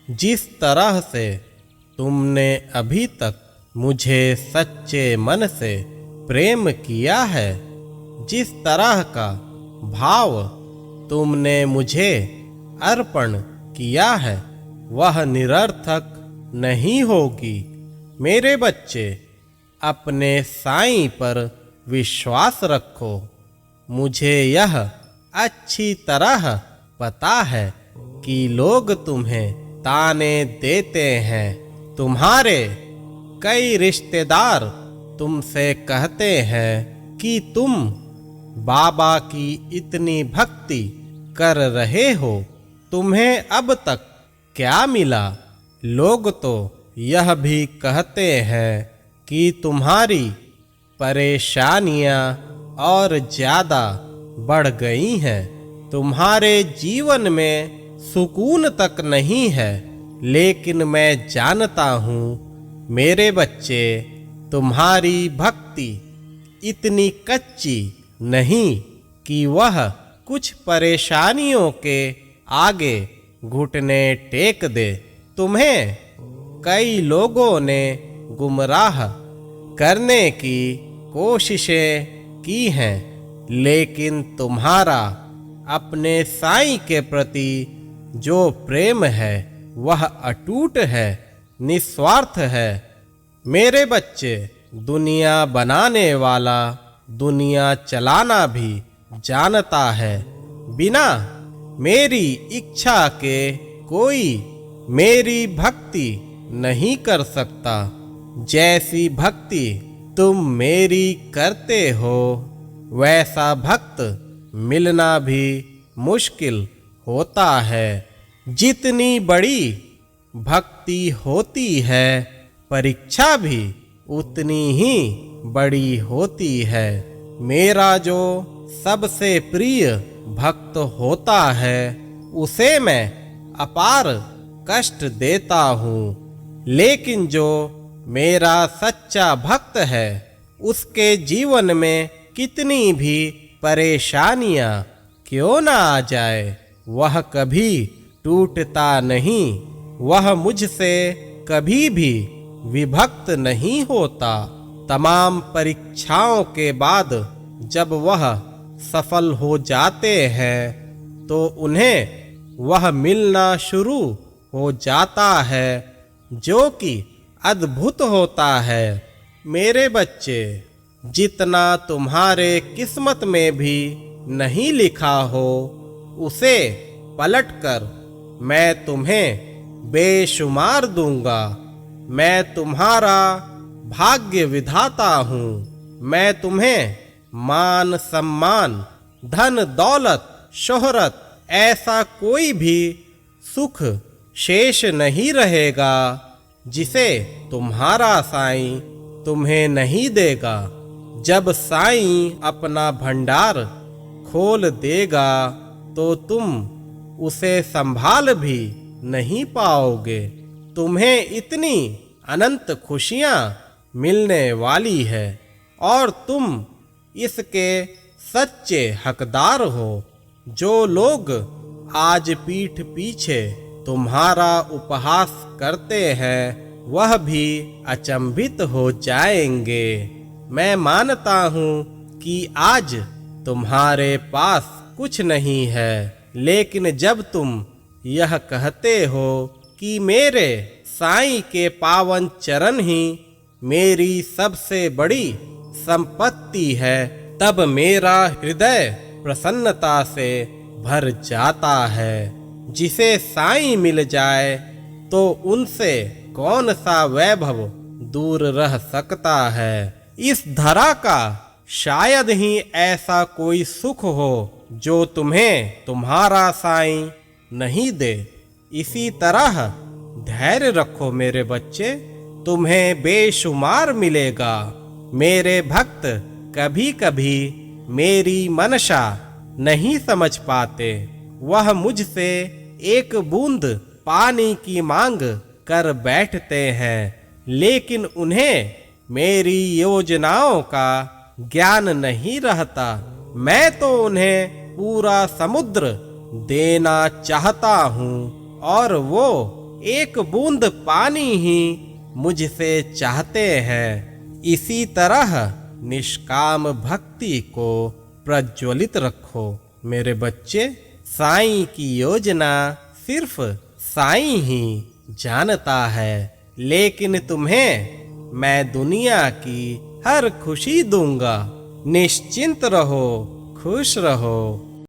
जिस तरह से तुमने अभी तक मुझे सच्चे मन से प्रेम किया है, जिस तरह का भाव तुमने मुझे अर्पण किया है, वह निरर्थक नहीं होगी। मेरे बच्चे, अपने साईं पर विश्वास रखो। मुझे यह अच्छी तरह पता है कि लोग तुम्हें ताने देते हैं। तुम्हारे कई रिश्तेदार तुमसे कहते हैं कि तुम बाबा की इतनी भक्ति कर रहे हो, तुम्हें अब तक क्या मिला? लोग तो यह भी कहते हैं कि तुम्हारी परेशानियां और ज़्यादा बढ़ गई हैं। तुम्हारे जीवन में सुकून तक नहीं है। लेकिन मैं जानता हूँ मेरे बच्चे, तुम्हारी भक्ति इतनी कच्ची नहीं कि वह कुछ परेशानियों के आगे घुटने टेक दे। तुम्हें कई लोगों ने गुमराह करने की कोशिशें की हैं, लेकिन तुम्हारा अपने साईं के प्रति जो प्रेम है वह अटूट है, निस्वार्थ है। मेरे बच्चे, दुनिया बनाने वाला दुनिया चलाना भी जानता है। बिना मेरी इच्छा के कोई मेरी भक्ति नहीं कर सकता। जैसी भक्ति तुम मेरी करते हो, वैसा भक्त मिलना भी मुश्किल होता है। जितनी बड़ी भक्ति होती है, परीक्षा भी उतनी ही बड़ी होती है। मेरा जो सबसे प्रिय भक्त होता है, उसे मैं अपार कष्ट देता हूँ। लेकिन जो मेरा सच्चा भक्त है, उसके जीवन में कितनी भी परेशानियां क्यों ना आ जाए, वह कभी टूटता नहीं। वह मुझसे कभी भी विभक्त नहीं होता। तमाम परीक्षाओं के बाद जब वह सफल हो जाते हैं, तो उन्हें वह मिलना शुरू हो जाता है, जो कि अद्भुत होता है। मेरे बच्चे, जितना तुम्हारे किस्मत में भी नहीं लिखा हो, उसे पलटकर मैं तुम्हें बेशुमार दूंगा। मैं तुम्हारा भाग्य विधाता हूँ। मैं तुम्हें मान सम्मान, धन दौलत, शोहरत, ऐसा कोई भी सुख शेष नहीं रहेगा जिसे तुम्हारा साईं तुम्हें नहीं देगा। जब साईं अपना भंडार खोल देगा, तो तुम उसे संभाल भी नहीं पाओगे। तुम्हें इतनी अनंत खुशियां मिलने वाली है और तुम इसके सच्चे हकदार हो। जो लोग आज पीठ पीछे तुम्हारा उपहास करते हैं, वह भी अचंभित हो जाएंगे। मैं मानता हूँ कि आज तुम्हारे पास कुछ नहीं है, लेकिन जब तुम यह कहते हो कि मेरे साईं के पावन चरण ही मेरी सबसे बड़ी संपत्ति है, तब मेरा हृदय प्रसन्नता से भर जाता है। जिसे साईं मिल जाए तो उनसे कौन सा वैभव दूर रह सकता है। इस धरा का शायद ही ऐसा कोई सुख हो जो तुम्हें तुम्हारा साईं नहीं दे। इसी तरह धैर्य रखो मेरे बच्चे, तुम्हें बेशुमार मिलेगा। मेरे भक्त कभी कभी मेरी मनसा नहीं समझ पाते। वह मुझसे एक बूंद पानी की मांग कर बैठते हैं, लेकिन उन्हें मेरी योजनाओं का ज्ञान नहीं रहता। मैं तो उन्हें पूरा समुद्र देना चाहता हूँ और वो एक बूंद पानी ही मुझसे चाहते हैं। इसी तरह निष्काम भक्ति को प्रज्वलित रखो मेरे बच्चे। साईं की योजना सिर्फ साईं ही जानता है, लेकिन तुम्हें मैं दुनिया की हर खुशी दूंगा। निश्चिंत रहो, खुश रहो।